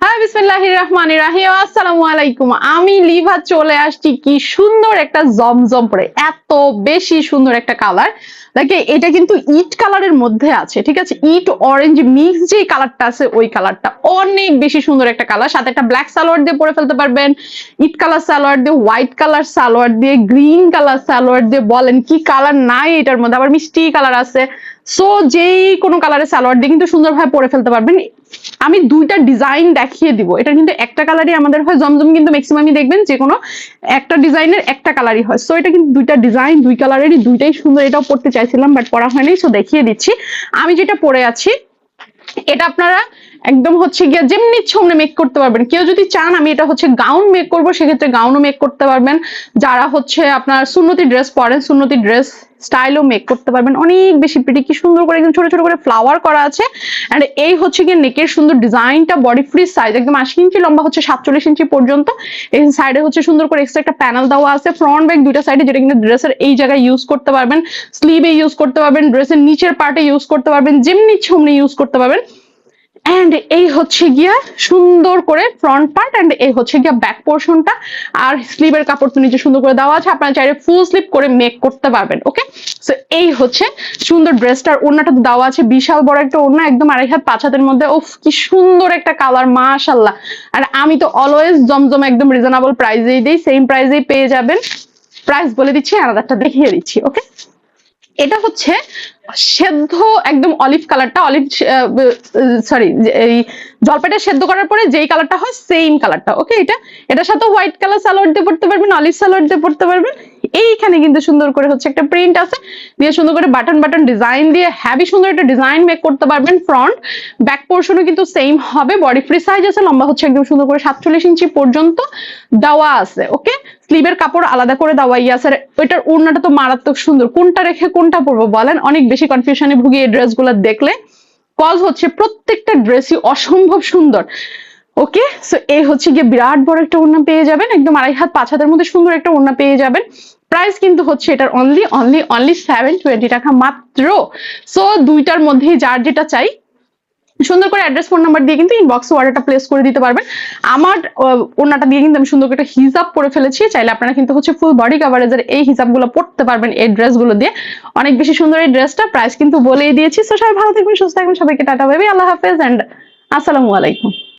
High বিসমিল্লাহির রহমানির রহিম, আসসালামু আলাইকুম। আমি লিভা চলে আসছি কি সুন্দর একটা জমজম পরে, এত বেশি সুন্দর একটা কালার। দেখে এটা কিন্তু ইট কালারের মধ্যে আছে, ঠিক আছে, ইট অরেঞ্জ মিক্স যে কালারটা আছে ওই কালারটা অনেক বেশি সুন্দর একটা কালার। সাথে একটা ব্ল্যাক সালোয়ার দিয়ে পরে ফেলতে পারবেন, ইট কালার সালোয়ার দিয়ে, হোয়াইট কালার সালোয়ার দিয়ে, গ্রিন কালার সালোয়ার দিয়ে, বলেন কি কালার নাই এটার মধ্যে, আবার মিষ্টি কালার আছে। সো যেই কোনো কালারের সালোয়ার দিয়ে কিন্তু সুন্দরভাবে পরে ফেলতে পারবেন। আমি দুইটা ডিজাইন দেখিয়ে দিব, এটা কিন্তু একটা কালারই আমাদের হয়, জমজম কিন্তু ম্যাক্সিমামই দেখবেন যে কোনো একটা ডিজাইনের একটা কালারই হয়। সো এটা কিন্তু দুইটা ডিজাইন, দুই কালারেরই দুইটাই সুন্দর। এটাও পড়তে চাইছিলাম বাট পড়া হয়নি, সো দেখিয়ে দিচ্ছি। আমি যেটা পরে আছি এটা আপনারা একদম হচ্ছে গিয়ে যেমনি ইচ্ছে অমনি মেক করতে পারবেন। কেউ যদি চান আমি এটা হচ্ছে গাউন মেক করবো, সেক্ষেত্রে গাউনও মেক করতে পারবেন। যারা হচ্ছে আপনার সুন্নতি ড্রেস পরেন, সুন্নতি ড্রেস স্টাইলও মেক করতে পারবেন। অনেক বেশি প্রিটি, কি সুন্দর করে একদম ছোট ছোট করে ফ্লাওয়ার করা আছে। এন্ড এই হচ্ছে গিয়ে নেকের সুন্দর ডিজাইনটা, বডি ফ্রি সাইজ একদম 80 ইঞ্চি লম্বা, হচ্ছে 47 ইঞ্চি পর্যন্ত। এই সাইডে হচ্ছে সুন্দর করে এক্সট্রা একটা প্যানেল দেওয়া আছে, ফ্রন্ট ব্যাক দুইটা সাইডে, যেটা কিন্তু ড্রেসের এই জায়গায় ইউজ করতে পারবেন, স্লিভে ইউজ করতে পারবেন, ড্রেসের নিচের পার্টে ইউজ করতে পারবেন, যেমনি ইচ্ছে অমনি ইউজ করতে পারবেন। এন্ড এই হচ্ছে গিয়া সুন্দর করে ফ্রন্ট পার্ট, এন্ড এই হচ্ছে গিয়া ব্যাক পোর্শনটা। আর স্লিভের কাপড় তো নিচে সুন্দর করে দেওয়া আছে, আপনারা চাইলে ফুল স্লিভ করে মেক করতে পারবেন। ওকে, সো এই হচ্ছে সুন্দর ড্রেসটার। ওড়নাটা তো দেওয়া আছে, বিশাল বড় একটা ওড়না, একদম 2.5 হাত 5 হাতের মধ্যে। উফ কি সুন্দর একটা কালার, মাশাআল্লাহ। আর আমি তো অলওয়েজ জমজম একদম রিজনেবল প্রাইসেই দিই, সেম প্রাইসেই পেয়ে যাবেন। প্রাইস বলে দিচ্ছি, আলাদাটা দেখিয়ে দিচ্ছি। ওকে, এটা হচ্ছে সেদ্ধ একদম অলিভ কালারটা, অলিভ সরি এই জলপাইটা সেদ্ধ করার পরে যেই কালারটা হয় সেম কালারটা। ওকে, এটার সাথে হোয়াইট কালার সালোয়ার দিয়ে পড়তে পারবেন, অলিভ সালোয়ার দিয়ে পড়তে পারবেন। এইখানে কিন্তু সুন্দর করে হচ্ছে একটা প্রিন্ট আছে, দিয়ে সুন্দর করে বাটন বাটন ডিজাইন দিয়ে হ্যাভি সুন্দর একটা ডিজাইন মেক করতে পারবেন। ফ্রন্ট ব্যাক পোর্শনও কিন্তু সেম হবে, বডি ফ্রি সাইজ আছে, লম্বা হচ্ছে একদম সুন্দর করে 47 ইঞ্চি পর্যন্ত দেওয়া আছে। ওকে, স্লিভের কাপড় আলাদা করে দেওয়া আছে। আর ওইটার ওড়নাটা তো মারাত্মক সুন্দর, কোনটা রেখে কোনটা পরবো বলেন, অনেক বেশি কনফিউশনে ভুগি এই ড্রেসগুলো দেখলে। কজ হচ্ছে প্রত্যেকটা ড্রেসই অসম্ভব সুন্দর। ওকে, সো এই হচ্ছে গিয়ে বিরাট বড় একটা ওড়না পেয়ে যাবেন, একদম 2.5 হাত 5 হাতের মধ্যে সুন্দর একটা ওড়না পেয়ে যাবেন। প্রাইস কিন্তু হচ্ছে এটার অনলি 720 টাকা মাত্র। সো দুইটার মধ্যেই যার যেটা চাই সুন্দর করে অ্যাড্রেস ফোন নাম্বার দিয়ে কিন্তু ইনবক্সে অর্ডারটা প্লেস করে দিতে পারবেন। আমার ওড়নাটা দিয়ে কিন্তু আমি সুন্দর করে একটা হিজাব পরে ফেলেছি, চাইলে আপনারা কিন্তু হচ্ছে ফুল বডি কাভারেজের এই হিজাবগুলো পড়তে পারবেন এই ড্রেসগুলো দিয়ে। অনেক বেশি সুন্দর এই ড্রেসটা, প্রাইস কিন্তু বলেই দিয়েছি। সো সবাই ভালো থাকবেন, সুস্থ থাকবেন, সবাইকে টাটা, বাই বাই, আল্লাহ হাফেজ এন্ড আসসালামু আলাইকুম।